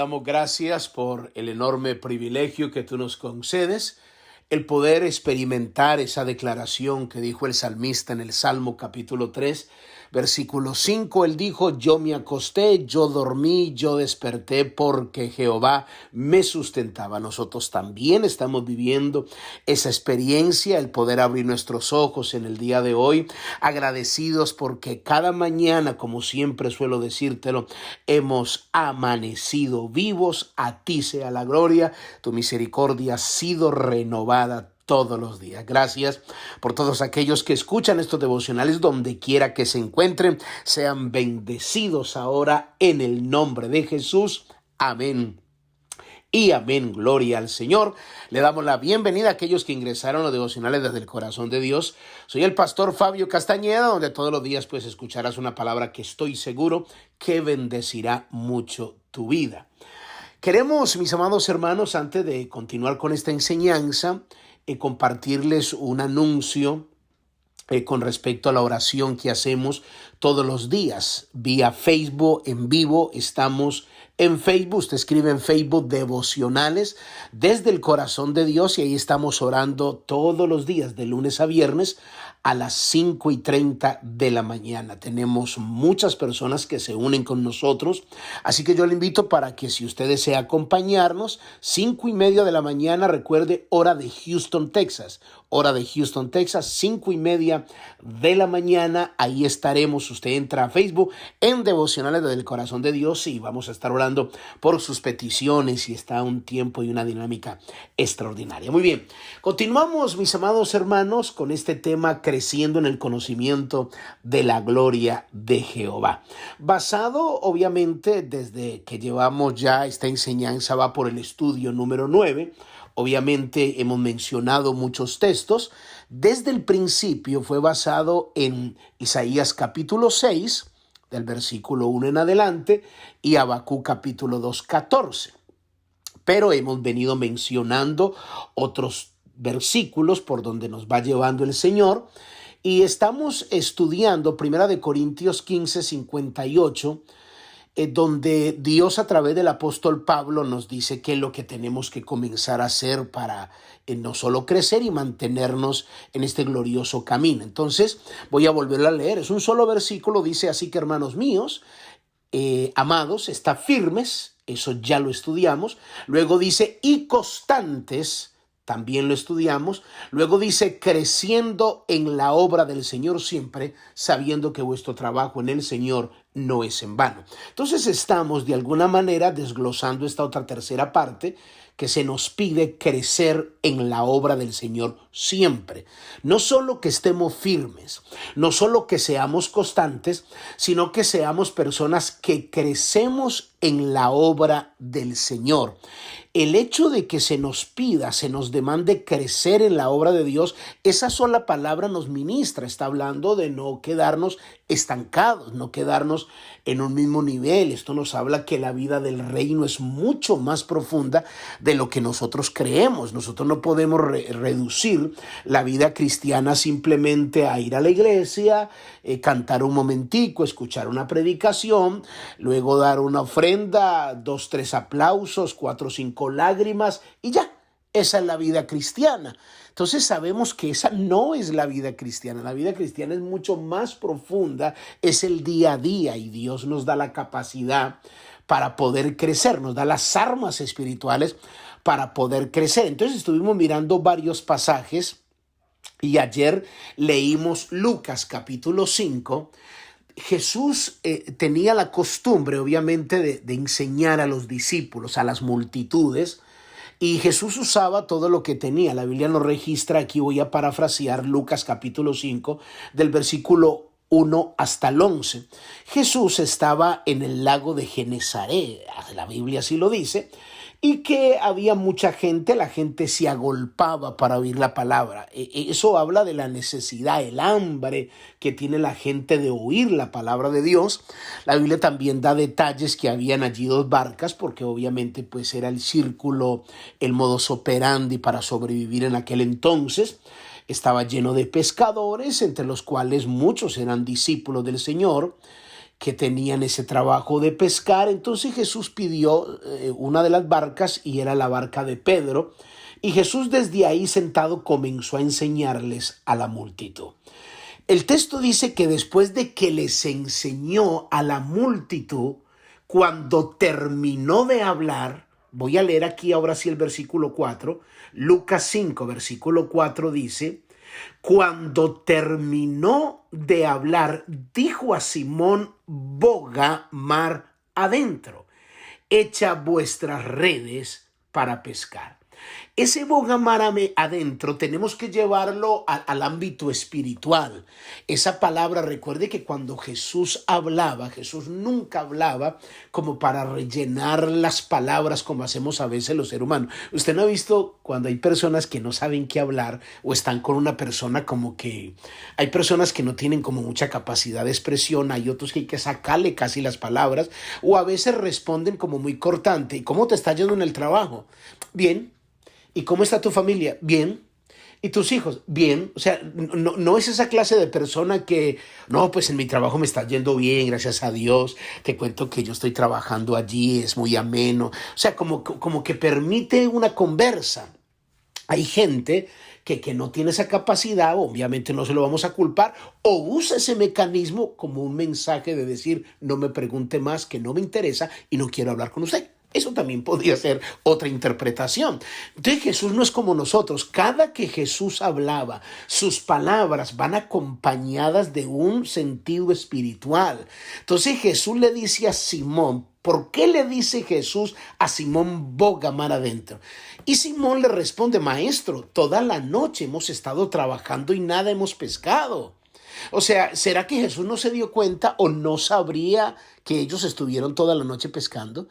damos gracias por el enorme privilegio que tú nos concedes, el poder experimentar esa declaración que dijo el salmista en el Salmo capítulo 3, versículo 5. Él dijo: yo me acosté, yo dormí, yo desperté porque Jehová me sustentaba. Nosotros también estamos viviendo esa experiencia, el poder abrir nuestros ojos en el día de hoy, agradecidos porque cada mañana, como siempre suelo decírtelo, hemos amanecido vivos. A ti sea la gloria, tu misericordia ha sido renovada todos los días. Gracias por todos aquellos que escuchan estos devocionales donde quiera que se encuentren. Sean bendecidos ahora en el nombre de Jesús. Amén. Y amén, gloria al Señor. Le damos la bienvenida a aquellos que ingresaron a los devocionales desde el corazón de Dios. Soy el pastor Fabio Castañeda, donde todos los días pues escucharás una palabra que estoy seguro que bendecirá mucho tu vida. Queremos, mis amados hermanos, antes de continuar con esta enseñanza, compartirles un anuncio con respecto a la oración que hacemos todos los días vía Facebook en vivo. Estamos en Facebook, usted escribe en Facebook Devocionales desde el corazón de Dios, y ahí estamos orando todos los días de lunes a viernes a las 5:30 de la mañana. Tenemos muchas personas que se unen con nosotros, así que yo le invito para que, si usted desea acompañarnos, 5:30 de la mañana, recuerde, hora de Houston, Texas. Hora de Houston, Texas, 5:30 de la mañana. Ahí estaremos. Usted entra a Facebook en Devocionales del Corazón de Dios y vamos a estar orando por sus peticiones, y está un tiempo y una dinámica extraordinaria. Muy bien, continuamos, mis amados hermanos, con este tema: creciendo en el conocimiento de la gloria de Jehová. Basado, obviamente, desde que llevamos ya esta enseñanza, va por el estudio número 9. Obviamente hemos mencionado muchos textos. Desde el principio fue basado en Isaías capítulo 6, del versículo 1 en adelante, y Habacuc capítulo 2, 14. Pero hemos venido mencionando otros versículos por donde nos va llevando el Señor, y estamos estudiando 1 Corintios 15, 58, donde Dios, a través del apóstol Pablo, nos dice qué es lo que tenemos que comenzar a hacer para no solo crecer y mantenernos en este glorioso camino. Entonces voy a volverlo a leer. Es un solo versículo. Dice así: que, hermanos míos, amados, está firmes. Eso ya lo estudiamos. Luego dice: y constantes. También lo estudiamos. Luego dice: creciendo en la obra del Señor siempre, sabiendo que vuestro trabajo en el Señor no es en vano. Entonces estamos de alguna manera desglosando esta otra tercera parte, que se nos pide crecer en la obra del Señor siempre. No solo que estemos firmes, no solo que seamos constantes, sino que seamos personas que crecemos en la obra del Señor. El hecho de que se nos pida, se nos demande crecer en la obra de Dios, esa sola palabra nos ministra. Está hablando de no quedarnos estancados, no quedarnos en un mismo nivel. Esto nos habla que la vida del reino es mucho más profunda de lo que nosotros creemos. Nosotros no podemos reducir la vida cristiana simplemente a ir a la iglesia, cantar un momentico, escuchar una predicación, luego dar una ofrenda, 2, 3 aplausos, 4, 5 lágrimas, y ya. Esa es la vida cristiana. Entonces sabemos que esa no es la vida cristiana. La vida cristiana es mucho más profunda, es el día a día, y Dios nos da la capacidad para poder crecer, nos da las armas espirituales para poder crecer. Entonces estuvimos mirando varios pasajes, y ayer leímos Lucas capítulo 5. Jesús tenía la costumbre, obviamente, de enseñar a los discípulos, a las multitudes, y Jesús usaba todo lo que tenía. La Biblia nos registra, aquí voy a parafrasear Lucas capítulo 5, del versículo 1 hasta el 11. Jesús estaba en el lago de Genesaret, la Biblia así lo dice, y que había mucha gente, la gente se agolpaba para oír la palabra. Eso habla de la necesidad, el hambre que tiene la gente de oír la palabra de Dios. La Biblia también da detalles que habían allí 2 barcas, porque obviamente pues era el círculo, el modus operandi para sobrevivir en aquel entonces. Estaba lleno de pescadores, entre los cuales muchos eran discípulos del Señor, que tenían ese trabajo de pescar. Entonces Jesús pidió una de las barcas y era la barca de Pedro. Y Jesús desde ahí sentado comenzó a enseñarles a la multitud. El texto dice que después de que les enseñó a la multitud, cuando terminó de hablar, voy a leer aquí ahora sí el versículo 4, Lucas 5, versículo 4 dice: cuando terminó de hablar, dijo a Simón: boga mar adentro, echa vuestras redes para pescar. Ese bogamar adentro tenemos que llevarlo al ámbito espiritual. Esa palabra, recuerde que cuando Jesús hablaba, Jesús nunca hablaba como para rellenar las palabras como hacemos a veces los seres humanos. Usted no ha visto cuando hay personas que no saben qué hablar o están con una persona como que hay personas que no tienen como mucha capacidad de expresión, hay otros que hay que sacarle casi las palabras o a veces responden como muy cortante. ¿Y cómo te está yendo en el trabajo? Bien. ¿Y cómo está tu familia? Bien. ¿Y tus hijos? Bien. O sea, no es esa clase de persona que, no, pues en mi trabajo me está yendo bien, gracias a Dios. Te cuento que yo estoy trabajando allí, es muy ameno. O sea, como que permite una conversa. Hay gente que no tiene esa capacidad, obviamente no se lo vamos a culpar, o usa ese mecanismo como un mensaje de decir, no me pregunte más, que no me interesa y no quiero hablar con usted. Eso también podría ser otra interpretación. Entonces Jesús no es como nosotros. Cada que Jesús hablaba, sus palabras van acompañadas de un sentido espiritual. Entonces Jesús le dice a Simón, ¿por qué le dice Jesús a Simón boga mar adentro? Y Simón le responde: maestro, toda la noche hemos estado trabajando y nada hemos pescado. O sea, ¿será que Jesús no se dio cuenta o no sabría que ellos estuvieron toda la noche pescando?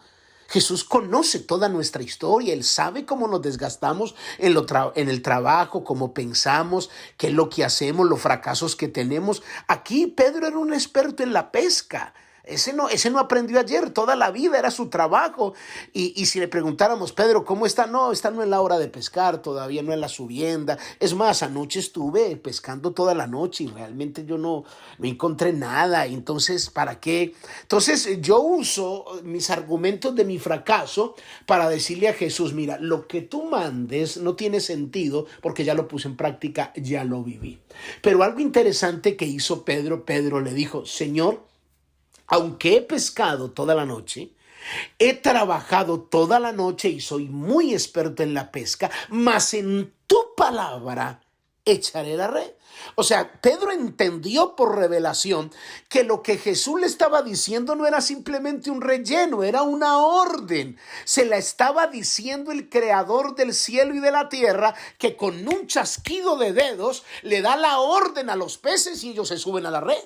Jesús conoce toda nuestra historia, Él sabe cómo nos desgastamos en el trabajo, cómo pensamos, qué es lo que hacemos, los fracasos que tenemos. Aquí Pedro era un experto en la pesca. Ese no aprendió ayer, toda la vida era su trabajo. Y si le preguntáramos, Pedro, ¿cómo está? No, esta no es la hora de pescar, todavía no es la subienda. Es más, anoche estuve pescando toda la noche y realmente yo no encontré nada. Entonces, ¿para qué? Entonces, yo uso mis argumentos de mi fracaso para decirle a Jesús: mira, lo que tú mandes no tiene sentido porque ya lo puse en práctica, ya lo viví. Pero algo interesante que hizo Pedro le dijo: Señor, aunque he pescado toda la noche, he trabajado toda la noche y soy muy experto en la pesca, mas en tu palabra echaré la red. O sea, Pedro entendió por revelación que lo que Jesús le estaba diciendo no era simplemente un relleno, era una orden. Se la estaba diciendo el creador del cielo y de la tierra, que con un chasquido de dedos le da la orden a los peces y ellos se suben a la red.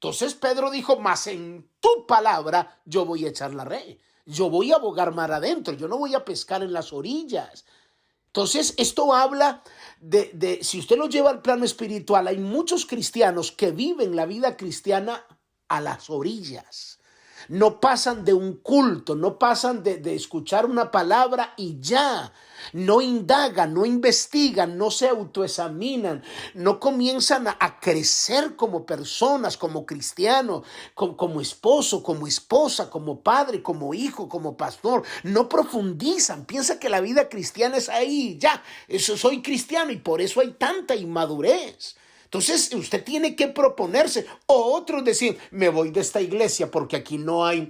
Entonces Pedro dijo: mas en tu palabra yo voy a echar la red. Yo voy a bogar mar adentro. Yo no voy a pescar en las orillas. Entonces esto habla si usted lo lleva al plano espiritual, hay muchos cristianos que viven la vida cristiana a las orillas. No pasan de un culto, no pasan de escuchar una palabra y ya. No indagan, no investigan, no se autoexaminan, no comienzan a crecer como personas, como cristianos, como esposo, como esposa, como padre, como hijo, como pastor. No profundizan, piensan que la vida cristiana es ahí, ya, eso soy cristiano y por eso hay tanta inmadurez. Entonces usted tiene que proponerse, o otros decir: me voy de esta iglesia porque aquí no hay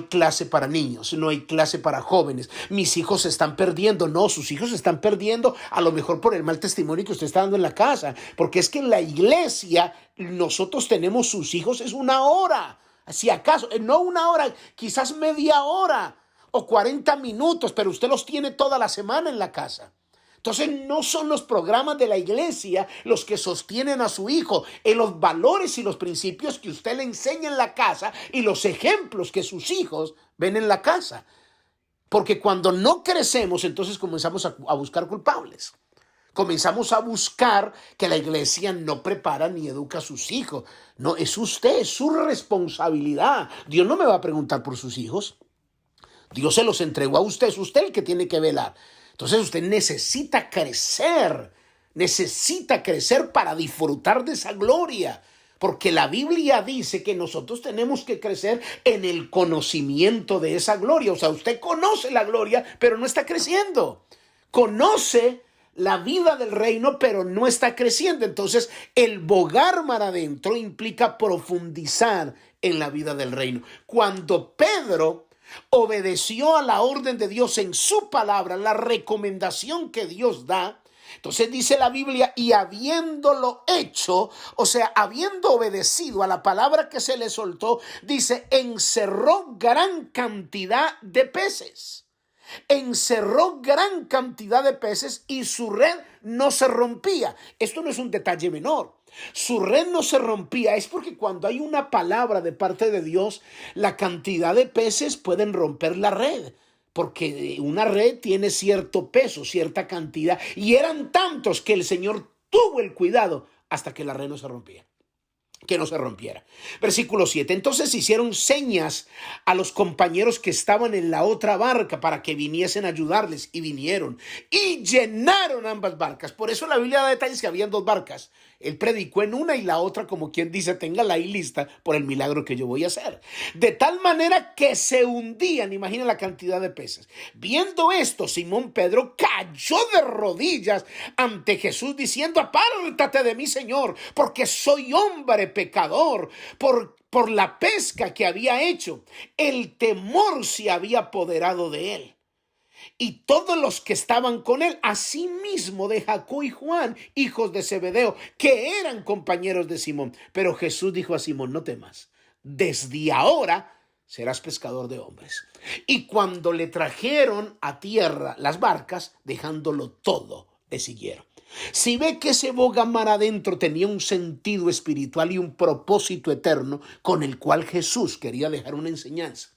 clase para niños, no hay clase para jóvenes, mis hijos se están perdiendo. No, sus hijos se están perdiendo a lo mejor por el mal testimonio que usted está dando en la casa, porque es que en la iglesia nosotros tenemos sus hijos, es una hora, si acaso, no una hora, quizás media hora o 40 minutos, pero usted los tiene toda la semana en la casa. Entonces no son los programas de la iglesia los que sostienen a su hijo en los valores y los principios que usted le enseña en la casa y los ejemplos que sus hijos ven en la casa. Porque cuando no crecemos, entonces comenzamos a buscar culpables. Comenzamos a buscar que la iglesia no prepara ni educa a sus hijos. No, es usted, es su responsabilidad. Dios no me va a preguntar por sus hijos. Dios se los entregó a usted, es usted el que tiene que velar. Entonces usted necesita crecer para disfrutar de esa gloria. Porque la Biblia dice que nosotros tenemos que crecer en el conocimiento de esa gloria. O sea, usted conoce la gloria, pero no está creciendo. Conoce la vida del reino, pero no está creciendo. Entonces, el bogar mar adentro implica profundizar en la vida del reino. Cuando Pedro obedeció a la orden de Dios en su palabra, la recomendación que Dios da, entonces dice la Biblia, y habiéndolo hecho, o sea, habiendo obedecido a la palabra que se le soltó, dice, encerró gran cantidad de peces. Encerró gran cantidad de peces y su red no se rompía. Esto no es un detalle menor. Su red no se rompía. Es porque cuando hay una palabra de parte de Dios, la cantidad de peces pueden romper la red. Porque una red tiene cierto peso, cierta cantidad. Y eran tantos que el Señor tuvo el cuidado hasta que la red no se rompía. Que no se rompiera. Versículo 7. Entonces hicieron señas a los compañeros que estaban en la otra barca para que viniesen a ayudarles, y vinieron y llenaron ambas barcas. Por eso la Biblia da detalles que habían dos barcas. Él predicó en una y la otra, como quien dice, téngala ahí lista por el milagro que yo voy a hacer. De tal manera que se hundían. Imagina la cantidad de peces. Viendo esto, Simón Pedro cayó de rodillas ante Jesús diciendo, apártate de mí, Señor, porque soy hombre pecador. Por la pesca que había hecho, el temor se había apoderado de él. Y todos los que estaban con él, asimismo de Jacobo y Juan, hijos de Zebedeo, que eran compañeros de Simón. Pero Jesús dijo a Simón, no temas, desde ahora serás pescador de hombres. Y cuando le trajeron a tierra las barcas, dejándolo todo, le siguieron. Si ve que ese boga mar adentro tenía un sentido espiritual y un propósito eterno con el cual Jesús quería dejar una enseñanza.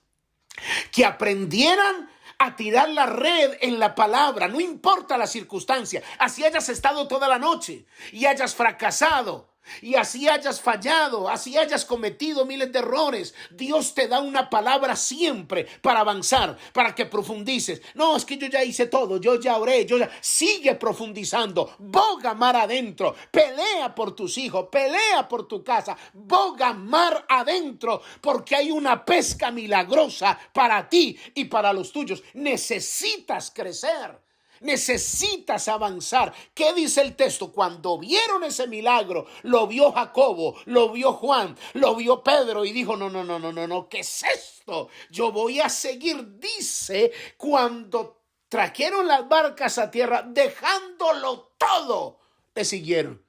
Que aprendieran a tirar la red en la palabra, no importa la circunstancia. Así hayas estado toda la noche y hayas fracasado, y así hayas fallado, así hayas cometido miles de errores, Dios te da una palabra siempre para avanzar, para que profundices. No, es que yo ya hice todo, yo ya oré, sigue profundizando, boga mar adentro, pelea por tus hijos, pelea por tu casa, boga mar adentro, porque hay una pesca milagrosa para ti y para los tuyos. Necesitas crecer. Necesitas avanzar. ¿Qué dice el texto? Cuando vieron ese milagro, lo vio Jacobo, lo vio Juan, lo vio Pedro y dijo, no, ¿qué es esto? Yo voy a seguir. Dice, cuando trajeron las barcas a tierra, dejándolo todo, le siguieron.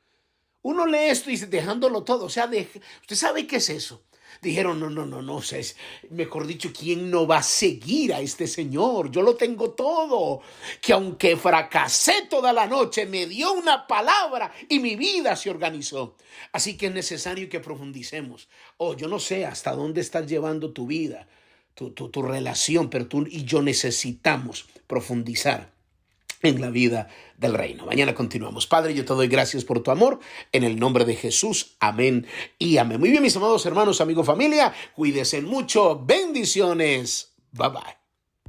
Uno lee esto y dice, dejándolo todo. O sea, ¿usted sabe qué es eso? Dijeron, no, o sea, mejor dicho, ¿quién no va a seguir a este señor? Yo lo tengo todo, que aunque fracasé toda la noche, me dio una palabra y mi vida se organizó. Así que es necesario que profundicemos. Yo no sé hasta dónde estás llevando tu vida, tu relación, pero tú y yo necesitamos profundizar en la vida del reino. Mañana continuamos. Padre, yo te doy gracias por tu amor, en el nombre de Jesús. Amén y amén. Muy bien, mis amados hermanos, amigos, familia, cuídense mucho. Bendiciones. Bye bye.